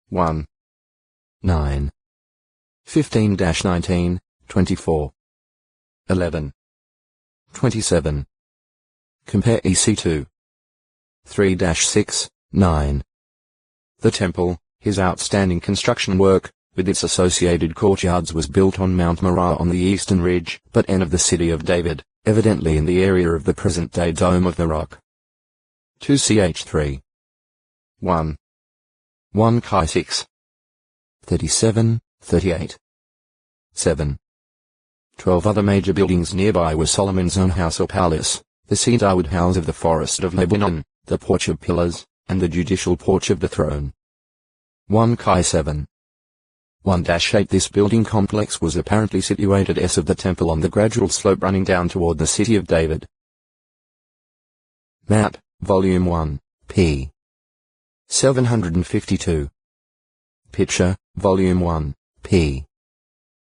1. 9. 15-19, 24. 11. 27. Compare EC2. 3-6, 9. The temple, his outstanding construction work, with its associated courtyards, was built on Mount Moriah on the eastern ridge, but end of the city of David, evidently in the area of the present-day Dome of the Rock. 2ch3. 1. 1 Chi 6. 37, 38. 7. 12 other major buildings nearby were Solomon's own house or palace, the cedarwood house of the Forest of Lebanon, the Porch of Pillars, and the judicial porch of the throne. 1 Chi 7. 1-8 This building complex was apparently situated east of the temple on the gradual slope running down toward the city of David. Map, Volume 1, p. 752. Picture, Volume 1, p.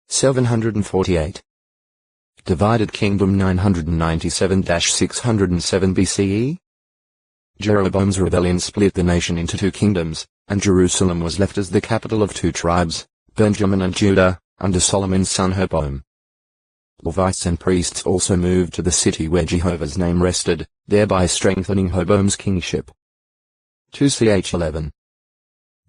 748. Divided Kingdom 997-607 BCE. Jeroboam's rebellion split the nation into two kingdoms, and Jerusalem was left as the capital of two tribes, Benjamin and Judah, under Solomon's son Rehoboam. Levites and priests also moved to the city where Jehovah's name rested, thereby strengthening Rehoboam's kingship. 2ch 11.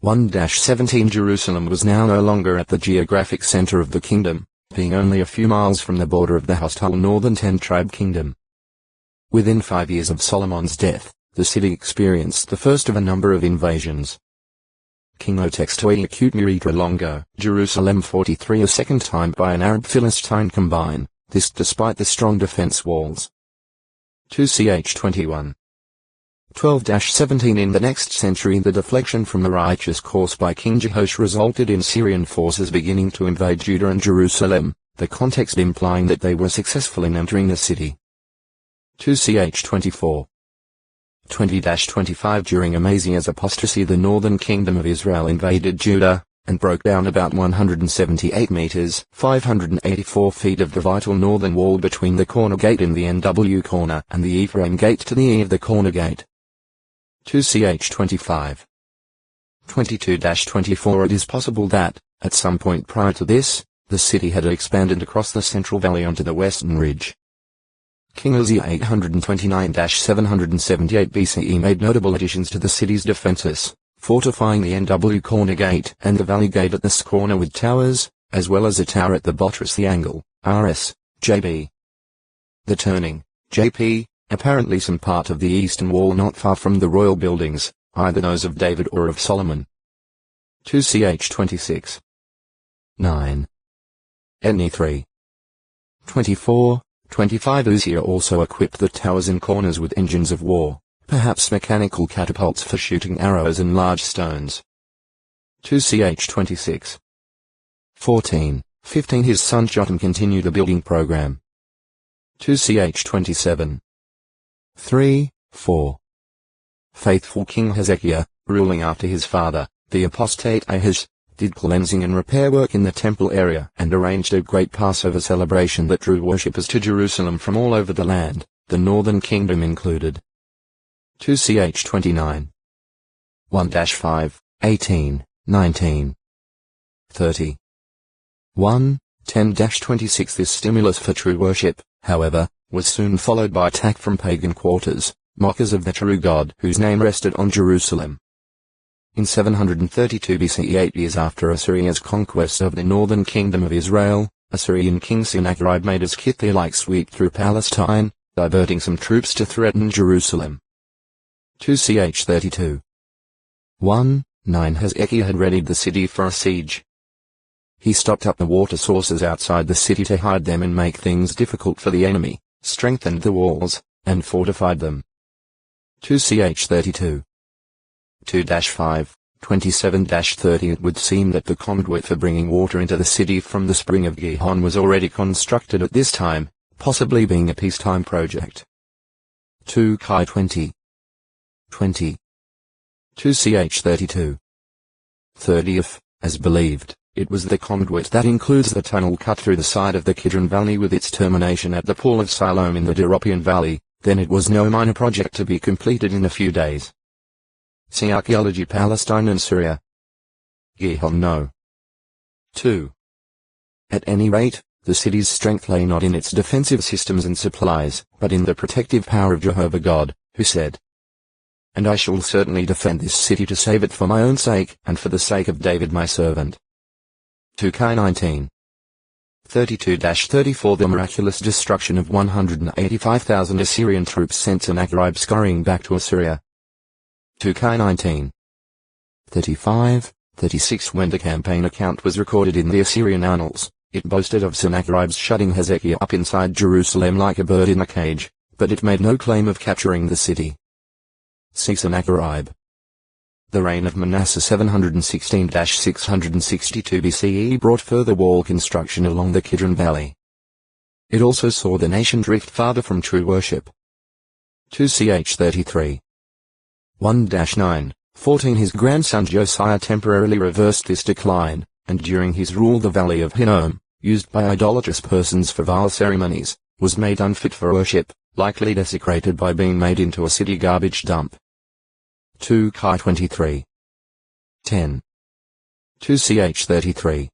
1-17 Jerusalem was now no longer at the geographic center of the kingdom, being only a few miles from the border of the hostile northern 10-tribe kingdom. Within 5 years of Solomon's death, the city experienced the first of a number of invasions. King Otextoi acute Muritra Longo, Jerusalem 43 a second time by an Arab Philistine combine, this despite the strong defense walls. 2ch 21. 12-17 In the next century the deflection from the righteous course by King Jehoash resulted in Syrian forces beginning to invade Judah and Jerusalem, the context implying that they were successful in entering the city. 2ch 24. 20-25 During Amaziah's apostasy the northern kingdom of Israel invaded Judah, and broke down about 178 meters 584 feet of the vital northern wall between the corner gate in the NW corner and the Ephraim gate to the E of the corner gate. 2ch 25. 22-24 It is possible that, at some point prior to this, the city had expanded across the central valley onto the western ridge. King Uzziah 829-778 BCE made notable additions to the city's defenses, fortifying the NW corner gate and the valley gate at this corner with towers, as well as a tower at the buttress the angle, RS, JB. The turning, JP, apparently some part of the eastern wall not far from the royal buildings, either those of David or of Solomon. 2ch 26. 9. Eni 3. 24, 25 Uzziah also equipped the towers and corners with engines of war, perhaps mechanical catapults for shooting arrows and large stones. 2ch 26. 14, 15 His son Jotham continued the building program. 2ch 27. 3, 4. Faithful King Hezekiah, ruling after his father, the apostate Ahaz, did cleansing and repair work in the temple area and arranged a great Passover celebration that drew worshippers to Jerusalem from all over the land, the northern kingdom included. 2ch 29. 1-5, 18, 19. 30. 1, 10-26 This stimulus for true worship, however, was soon followed by attack from pagan quarters, mockers of the true God whose name rested on Jerusalem. In 732 BCE 8 years after Assyria's conquest of the northern kingdom of Israel, Assyrian king Sennacherib made a Scythia-like sweep through Palestine, diverting some troops to threaten Jerusalem. 2ch 32. 1, 9 Hezekiah had readied the city for a siege. He stopped up the water sources outside the city to hide them and make things difficult for the enemy, strengthened the walls, and fortified them. 2ch 32. 2-5, 27-30 It would seem that the conduit for bringing water into the city from the spring of Gihon was already constructed at this time, possibly being a peacetime project. 2 Chi 20. 20. 2ch 32. 30th, as believed, it was the conduit that includes the tunnel cut through the side of the Kidron Valley with its termination at the pool of Siloam in the Doropian Valley, then it was no minor project to be completed in a few days. See Archaeology Palestine and Syria. Gihon no. 2. At any rate, the city's strength lay not in its defensive systems and supplies, but in the protective power of Jehovah God, who said, "And I shall certainly defend this city to save it for my own sake, and for the sake of David my servant." 2 Kai 19. 32-34 The miraculous destruction of 185,000 Assyrian troops sent Sennacherib scurrying back to Assyria. 2 Kai 19. 35-36 When the campaign account was recorded in the Assyrian annals, it boasted of Sennacherib's shutting Hezekiah up inside Jerusalem like a bird in a cage, but it made no claim of capturing the city. See Sennacherib. The reign of Manasseh 716-662 BCE brought further wall construction along the Kidron Valley. It also saw the nation drift farther from true worship. 2 Ch 33. 1-9-14 His grandson Josiah temporarily reversed this decline, and during his rule the valley of Hinnom, used by idolatrous persons for vile ceremonies, was made unfit for worship, likely desecrated by being made into a city garbage dump. 2 Kai 23. 10. 2 Ch 33.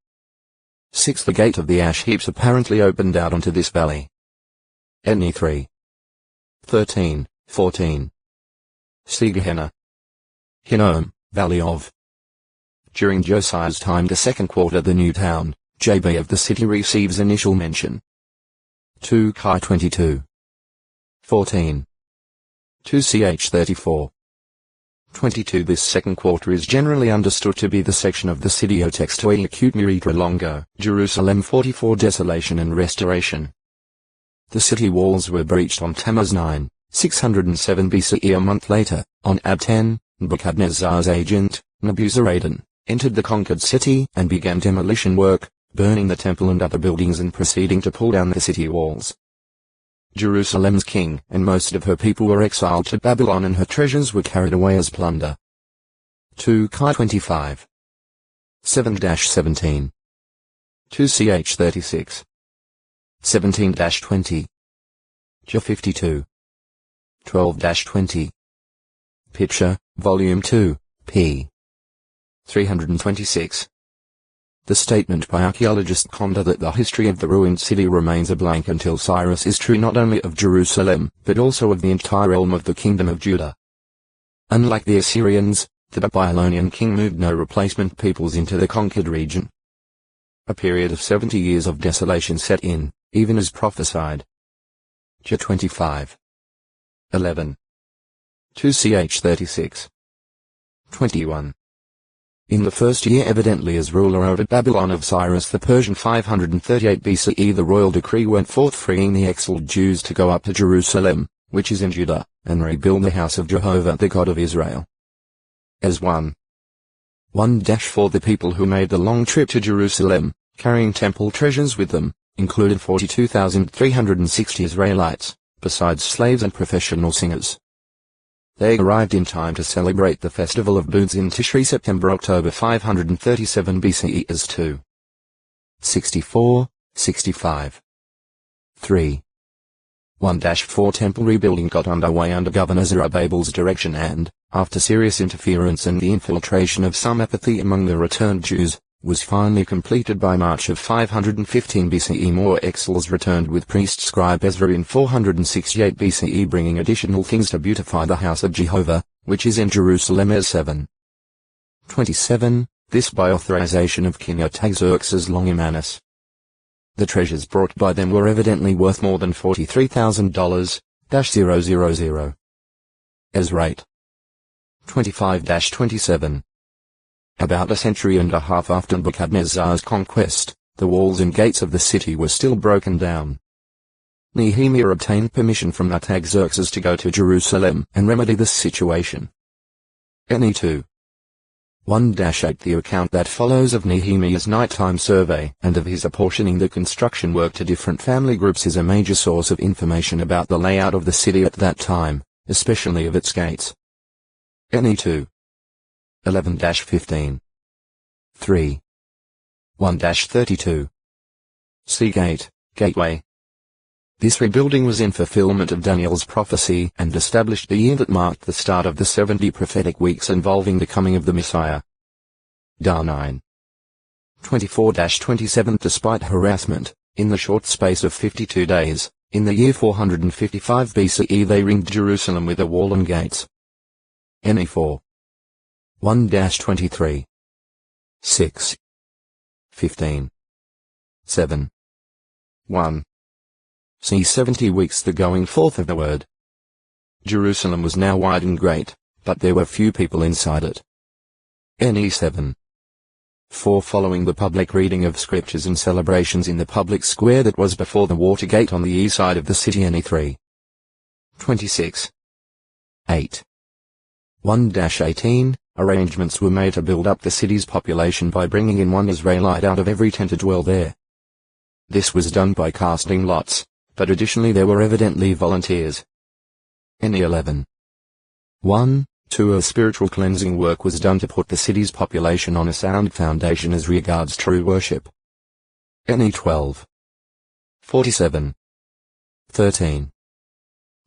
6 The gate of the ash heaps apparently opened out onto this valley. Eni 3. 13, 14. See Gehenna. Hinnom, Valley of. During Josiah's time the second quarter the new town, JB of the city receives initial mention. 2 Kai 22. 14. 2 Ch 34. 22 This second quarter is generally understood to be the section of the city O Textoi Acute Miritra Longo, Jerusalem 44 Desolation and Restoration. The city walls were breached on Tammuz 9, 607 BCE. A month later, on Ab 10, Nebuchadnezzar's agent, Nebuzaradan, entered the conquered city and began demolition work, burning the temple and other buildings and proceeding to pull down the city walls. Jerusalem's king and most of her people were exiled to Babylon and her treasures were carried away as plunder. 2 Kai 25. 7-17. 2 Ch 36. 17-20. J 52. 12-20. Picture, Volume 2, p. 326. The statement by archaeologist Konda that the history of the ruined city remains a blank until Cyrus is true not only of Jerusalem, but also of the entire realm of the kingdom of Judah. Unlike the Assyrians, the Babylonian king moved no replacement peoples into the conquered region. A period of 70 years of desolation set in, even as prophesied. J 25. 11. 2 Ch 36. 21. In the first year evidently as ruler over Babylon of Cyrus the Persian 538 BCE the royal decree went forth freeing the exiled Jews to go up to Jerusalem, which is in Judah, and rebuild the house of Jehovah the God of Israel. As 1. 1-4 The people who made the long trip to Jerusalem, carrying temple treasures with them, included 42,360 Israelites, besides slaves and professional singers. They arrived in time to celebrate the Festival of Booths in Tishri September-October 537 BCE as 2. 64, 65. 3. 1-4 Temple rebuilding got underway under Governor Zerubbabel's direction and, after serious interference and the infiltration of some apathy among the returned Jews, was finally completed by March of 515 BCE. More exiles returned with priest scribe Ezra in 468 BCE bringing additional things to beautify the house of Jehovah, which is in Jerusalem as 7. 27, this by authorization of King Artaxerxes Longimanus. The treasures brought by them were evidently worth more than $43,000-000. Ezra 8. 25-27. About a century and a half after Nebuchadnezzar's conquest, the walls and gates of the city were still broken down. Nehemiah obtained permission from Artaxerxes to go to Jerusalem and remedy this situation. Ne 2. 1-8 The account that follows of Nehemiah's nighttime survey and of his apportioning the construction work to different family groups is a major source of information about the layout of the city at that time, especially of its gates. Ne 2. 11-15. 3. 1-32. Seagate, Gateway. This rebuilding was in fulfillment of Daniel's prophecy and established the year that marked the start of the 70 prophetic weeks involving the coming of the Messiah. Dar 9. 24-27. Despite harassment, in the short space of 52 days, in the year 455 BCE they ringed Jerusalem with a wall and gates. Ne 4. 1-23. 6. 15. 7. 1. C. 70 weeks. The going forth of the word. Jerusalem was now wide and great, but there were few people inside it. Ne 7. 4. Following the public reading of scriptures and celebrations in the public square that was before the water gate on the east side of the city. Ne 3. 26. 8. 1-18. Arrangements were made to build up the city's population by bringing in one Israelite out of every 10 to dwell there. This was done by casting lots, but additionally there were evidently volunteers. Ne 11. 1. 2. A spiritual cleansing work was done to put the city's population on a sound foundation as regards true worship. Ne 12. 47. 13.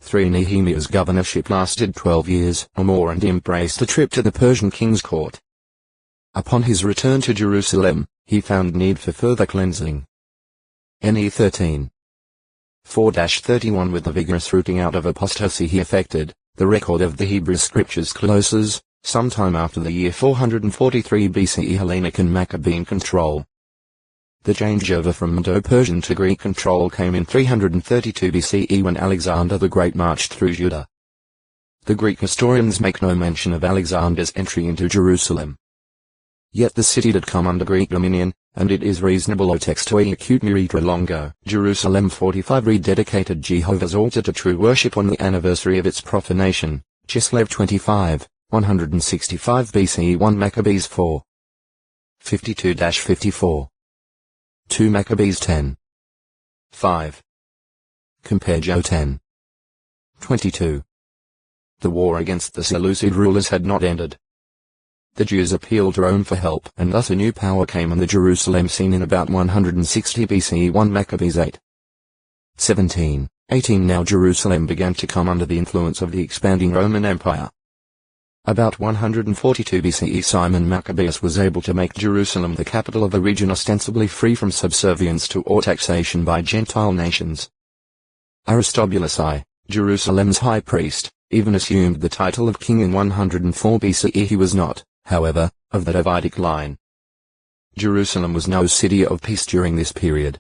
3. Nehemiah's governorship lasted 12 years or more and embraced a trip to the Persian king's court. Upon his return to Jerusalem, he found need for further cleansing. Ne 13. 4-31. With the vigorous rooting out of apostasy he effected, the record of the Hebrew scriptures closes, sometime after the year 443 BCE Hellenic and Maccabean control. The changeover from Medo-Persian to Greek control came in 332 BCE when Alexander the Great marched through Judah. The Greek historians make no mention of Alexander's entry into Jerusalem. Yet the city did come under Greek dominion, and it is reasonable o textoi acute miritra longo. Jerusalem 45 rededicated Jehovah's altar to true worship on the anniversary of its profanation, Chislev 25, 165 BCE 1 Maccabees 4. 52-54. 2 Maccabees 10. 5. Compare Joe 10. 22. The war against the Seleucid rulers had not ended. The Jews appealed to Rome for help, and thus a new power came on the Jerusalem scene in about 160 BCE 1 Maccabees 8. 17. 18. Now Jerusalem began to come under the influence of the expanding Roman Empire. About 142 BCE Simon Maccabeus was able to make Jerusalem the capital of a region ostensibly free from subservience to or taxation by Gentile nations. Aristobulus I, Jerusalem's high priest, even assumed the title of king in 104 BCE. He was not, however, of the Davidic line. Jerusalem was no city of peace during this period.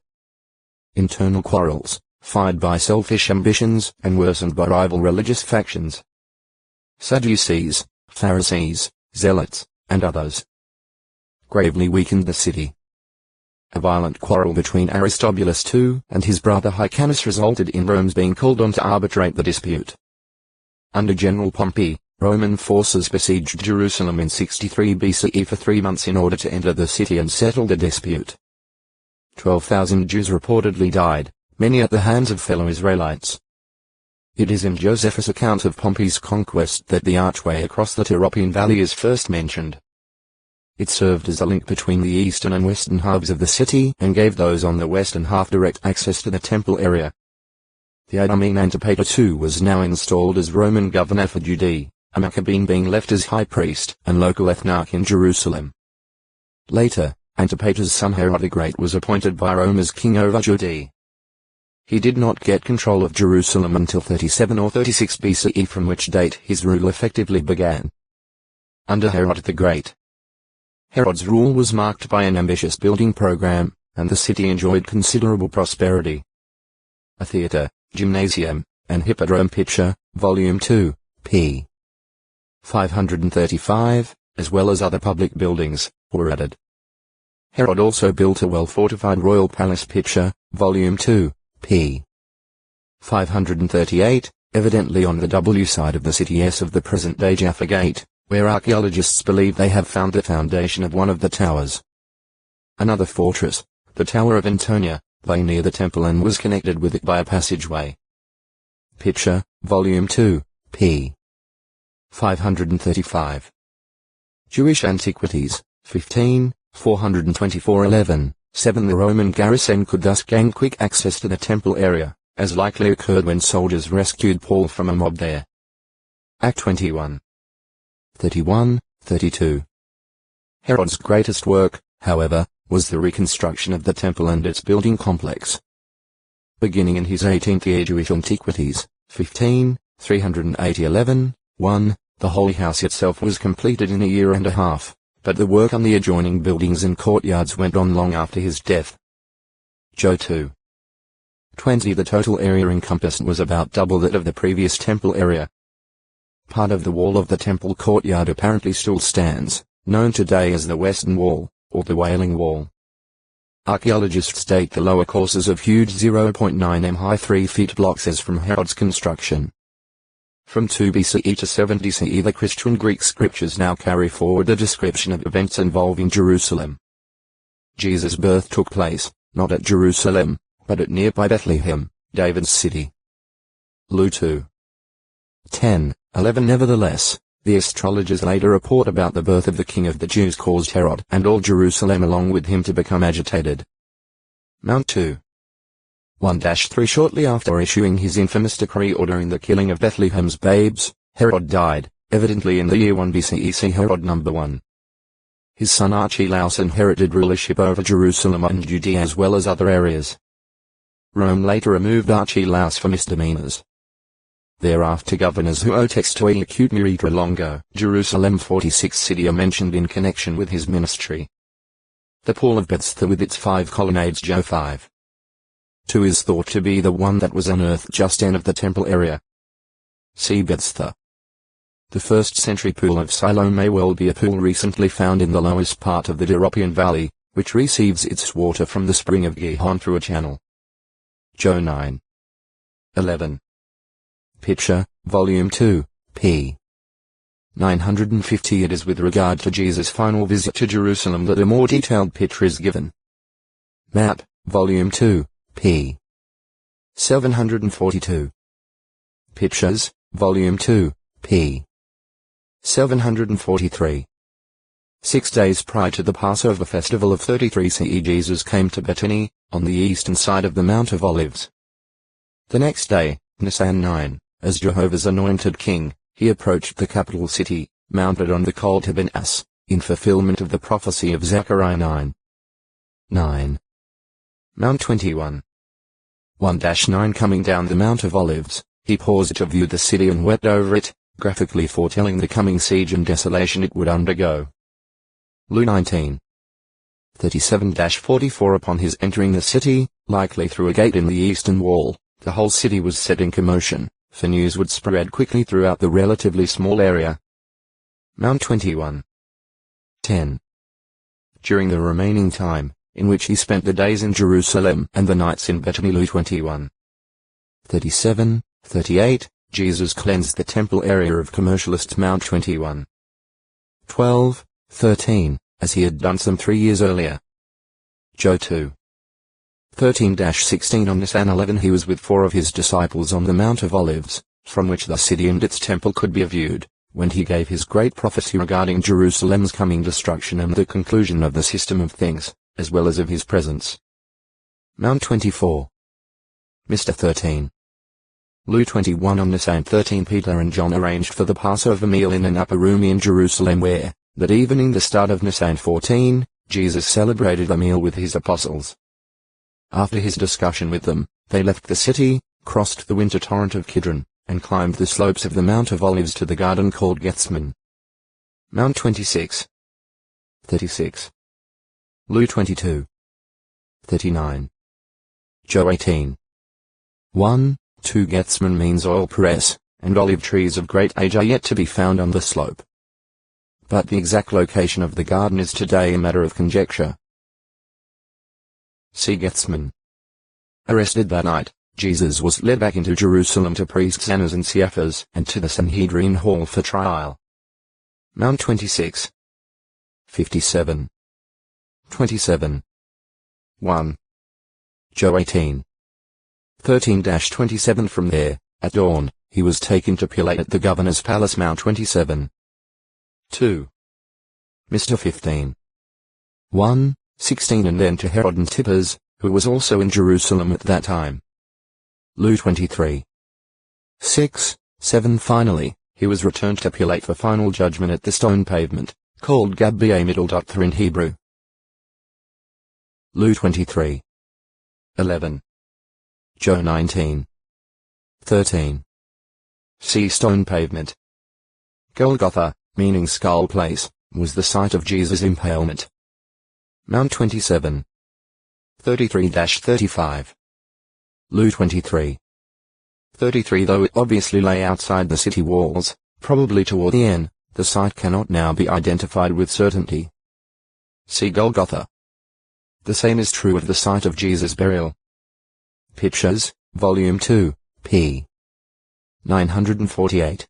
Internal quarrels, fired by selfish ambitions and worsened by rival religious factions. Sadducees, Pharisees, Zealots, and others gravely weakened the city. A violent quarrel between Aristobulus II and his brother Hyrcanus resulted in Rome's being called on to arbitrate the dispute. Under General Pompey, Roman forces besieged Jerusalem in 63 BCE for 3 months in order to enter the city and settle the dispute. 12,000 Jews reportedly died, many at the hands of fellow Israelites. It is in Josephus' account of Pompey's conquest that the archway across the Tyropian Valley is first mentioned. It served as a link between the eastern and western halves of the city and gave those on the western half direct access to the temple area. The Idumean Antipater II was now installed as Roman governor for Judea, a Maccabean being left as high priest and local ethnarch in Jerusalem. Later, Antipater's son Herod the Great was appointed by Rome as king over Judea. He did not get control of Jerusalem until 37 or 36 BCE, from which date his rule effectively began. Under Herod the Great, Herod's rule was marked by an ambitious building program, and the city enjoyed considerable prosperity. A theatre, gymnasium, and hippodrome picture, Volume 2, p. 535, as well as other public buildings, were added. Herod also built a well-fortified royal palace picture, Volume 2, p. 538, evidently on the W side of the city S of the present-day Jaffa Gate, where archaeologists believe they have found the foundation of one of the towers. Another fortress, the Tower of Antonia, lay near the temple and was connected with it by a passageway. Picture, Volume 2, p. 535. Jewish Antiquities, 15, 424-11. 7. The Roman garrison could thus gain quick access to the temple area, as likely occurred when soldiers rescued Paul from a mob there. Act 21. 31, 32. Herod's greatest work, however, was the reconstruction of the temple and its building complex. Beginning in his 18th year Jewish Antiquities, 380-11, the Holy House itself was completed in a year and a half, but the work on the adjoining buildings and courtyards went on long after his death. Joe 2. 20 The total area encompassed was about double that of the previous temple area. Part of the wall of the temple courtyard apparently still stands, known today as the Western Wall, or the Wailing Wall. Archaeologists date the lower courses of huge 0.9 m high 3 feet blocks as from Herod's construction. From 2 BCE to 70 CE the Christian Greek scriptures now carry forward the description of events involving Jerusalem. Jesus' birth took place, not at Jerusalem, but at nearby Bethlehem, David's city. Luke 2. 10:11 Nevertheless, the astrologers' later report about the birth of the King of the Jews caused Herod and all Jerusalem along with him to become agitated. Mount 2. 1-3 Shortly after issuing his infamous decree ordering the killing of Bethlehem's babes, Herod died, evidently in the year 1 BCE. See Herod number 1. His son Archelaus inherited rulership over Jerusalem and Judea as well as other areas. Rome later removed Archelaus for misdemeanors. Thereafter governors who owe textoi acute miritra longo, Jerusalem 46 city are mentioned in connection with his ministry. The Pool of Bethesda with its 5 colonnades Joe 5. 2 is thought to be the one that was unearthed just end of the temple area. See Bethesda. The 1st century Pool of Siloam may well be a pool recently found in the lowest part of the Doropian Valley, which receives its water from the spring of Gihon through a channel. Joe 9. 11. Picture, Volume 2, p. 950. It is with regard to Jesus' final visit to Jerusalem that a more detailed picture is given. Map, Volume 2, p. 742. Pictures, Volume 2, p. 743. 6 days prior to the Passover festival of 33 CE Jesus came to Bethany, on the eastern side of the Mount of Olives. The next day, Nisan 9, as Jehovah's anointed king, he approached the capital city, mounted on the colt of an ass, in fulfillment of the prophecy of Zechariah 9. 9. Mount 21. 1-9 Coming down the Mount of Olives, he paused to view the city and wept over it, graphically foretelling the coming siege and desolation it would undergo. Luke 19. 37-44 Upon his entering the city, likely through a gate in the eastern wall, the whole city was set in commotion, for news would spread quickly throughout the relatively small area. Mount 21. 10. During the remaining time, in which he spent the days in Jerusalem and the nights in Bethany. Luke 21. 37-38, Jesus cleansed the temple area of commercialists. Mount 21. 12-13, as he had done some 3 years earlier. Joe 2. 13-16 On Nisan 11 he was with 4 of his disciples on the Mount of Olives, from which the city and its temple could be viewed, when he gave his great prophecy regarding Jerusalem's coming destruction and the conclusion of the system of things, as well as of his presence. Mount 24. Mr. 13. Luke 21 On Nisan 13 Peter and John arranged for the Passover meal in an upper room in Jerusalem where, that evening the start of Nisan 14, Jesus celebrated the meal with his apostles. After his discussion with them, they left the city, crossed the winter torrent of Kidron, and climbed the slopes of the Mount of Olives to the garden called Gethsemane. Mount 26. 36. Luke 22. 39. Joe 18. 1-2 Gethsemane means oil press, and olive trees of great age are yet to be found on the slope. But the exact location of the garden is today a matter of conjecture. See Gethsemane. Arrested that night, Jesus was led back into Jerusalem to priests Annas and Caiaphas and to the Sanhedrin hall for trial. Mount 26. 57. 27. 1. Joe 18. 13-27 From there, at dawn, he was taken to Pilate at the governor's palace. Mount 27. 2. Mr. 15. 1. 16 And then to Herod Antipas, who was also in Jerusalem at that time. Luke 23. 6, 7 Finally, he was returned to Pilate for final judgment at the stone pavement, called Gabba in Hebrew. Lu 23. 11. Jo 19. 13. See stone pavement. Golgotha, meaning skull place, was the site of Jesus' impalement. Mount 27. 33-35. Lu 23. 33. Though it obviously lay outside the city walls, probably toward the end, the site cannot now be identified with certainty. See Golgotha. The same is true of the site of Jesus' burial. Pictures, Volume 2, p. 948.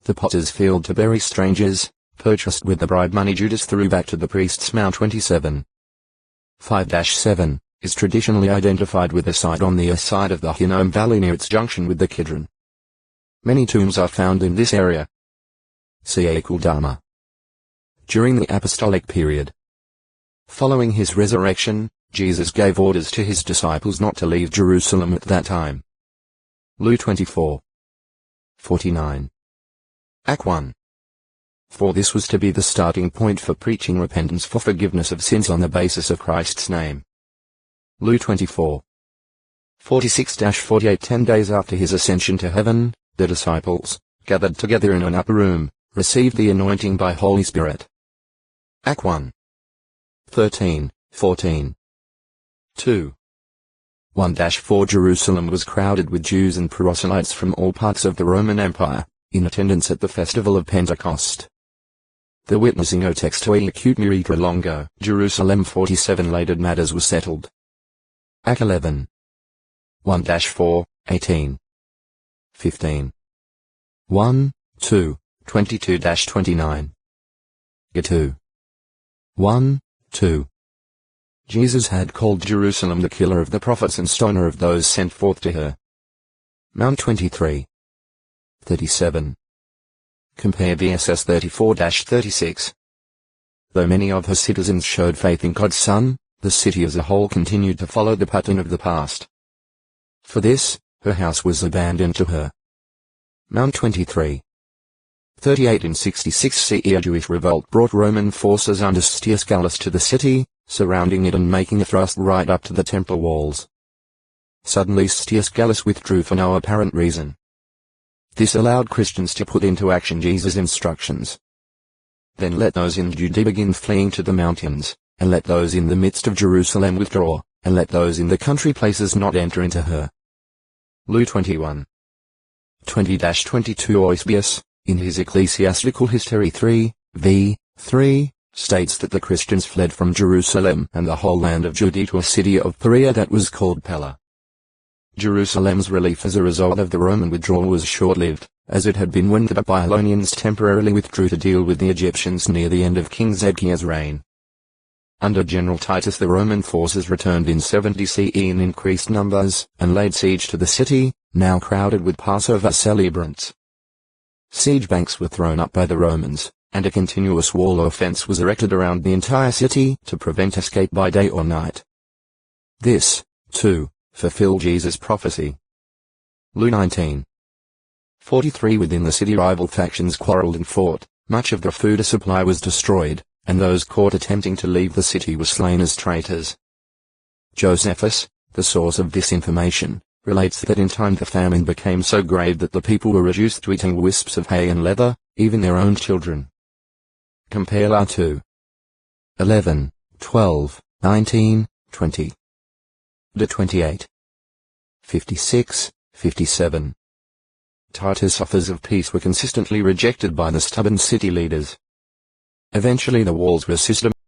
The potter's field to bury strangers, purchased with the bribe money Judas threw back to the priests. Mount 27. 5-7, is traditionally identified with the site on the east side of the Hinnom Valley near its junction with the Kidron. Many tombs are found in this area. See Akuldama. During the apostolic period. Following his resurrection, Jesus gave orders to his disciples not to leave Jerusalem at that time. Lu 24. 49. Act 1. For this was to be the starting point for preaching repentance for forgiveness of sins on the basis of Christ's name. Lu 24. 46-48. 10 days after his ascension to heaven, the disciples, gathered together in an upper room, received the anointing by Holy Spirit. Act 1. 13, 14. 2. 1-4. Jerusalem was crowded with Jews and proselytes from all parts of the Roman Empire, in attendance at the festival of Pentecost. The witnessing o texto e acute mirita longo. Jerusalem 47. Later matters were settled. Act 11. 1-4, 18. 15. 1, 2, 22-29. G2. 1, 2. Jesus had called Jerusalem the killer of the prophets and stoner of those sent forth to her. Mount 23. 37. Compare VSS 34-36. Though many of her citizens showed faith in God's Son, the city as a whole continued to follow the pattern of the past. For this, her house was abandoned to her. Mount 23. 38. In 66 CE, a Jewish revolt brought Roman forces under Stius Gallus to the city, surrounding it and making a thrust right up to the temple walls. Suddenly Stius Gallus withdrew for no apparent reason. This allowed Christians to put into action Jesus' instructions. Then let those in Judea begin fleeing to the mountains, and let those in the midst of Jerusalem withdraw, and let those in the country places not enter into her. Lu 21. 20-22. Eusebius, in his Ecclesiastical History 3, v. 3, states that the Christians fled from Jerusalem and the whole land of Judea to a city of Perea that was called Pella. Jerusalem's relief as a result of the Roman withdrawal was short-lived, as it had been when the Babylonians temporarily withdrew to deal with the Egyptians near the end of King Zedekiah's reign. Under General Titus, the Roman forces returned in 70 CE in increased numbers, and laid siege to the city, now crowded with Passover celebrants. Siege banks were thrown up by the Romans, and a continuous wall or fence was erected around the entire city to prevent escape by day or night. This, too, fulfilled Jesus' prophecy. Lu 19. 43. Within the city rival factions quarreled and fought, much of the food supply was destroyed, and those caught attempting to leave the city were slain as traitors. Josephus, the source of this information, relates that in time the famine became so grave that the people were reduced to eating wisps of hay and leather, even their own children. Compare La 2. 11, 12, 19, 20. De 28. 56, 57. Titus' offers of peace were consistently rejected by the stubborn city leaders. Eventually the walls were systematically